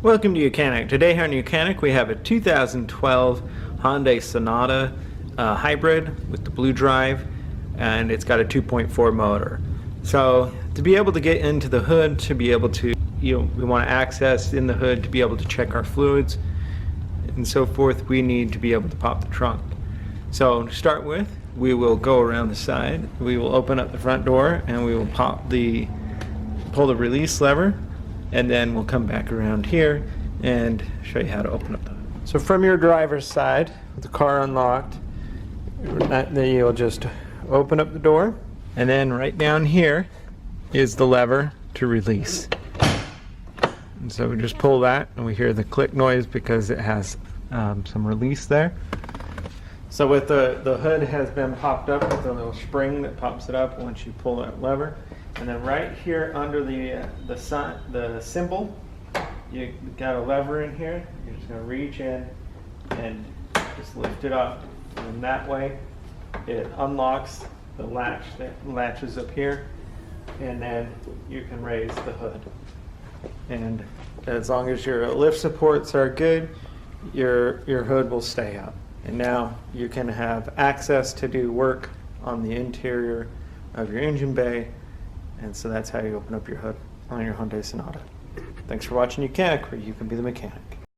Welcome to YOUCANIC. Today here on YOUCANIC we have a 2012 Hyundai Sonata hybrid with the blue drive, and it's got a 2.4 motor. So to be able to get into the hood, to be able to, we want to access in the hood to be able to check our fluids and so forth, we need to be able to pop the trunk. So to start with, we will go around the side, we will open up the front door, and we will pull the release lever, and then we'll come back around here and show you how to open up the hood. So from your driver's side, with the car unlocked, then you'll just open up the door, and then right down here is the lever to release. And so we just pull that, and we hear the click noise because it has some release there. So with the hood has been popped up with a little spring that pops it up once you pull that lever. And then right here under the symbol, you got a lever in here. You're just going to reach in and just lift it up. And that way it unlocks the latch that latches up here, and then you can raise the hood. And as long as your lift supports are good, your hood will stay up. And now you can have access to do work on the interior of your engine bay. And so that's how you open up your hood on your Hyundai Sonata. Thanks for watching YOUCANIC, where you can be the mechanic.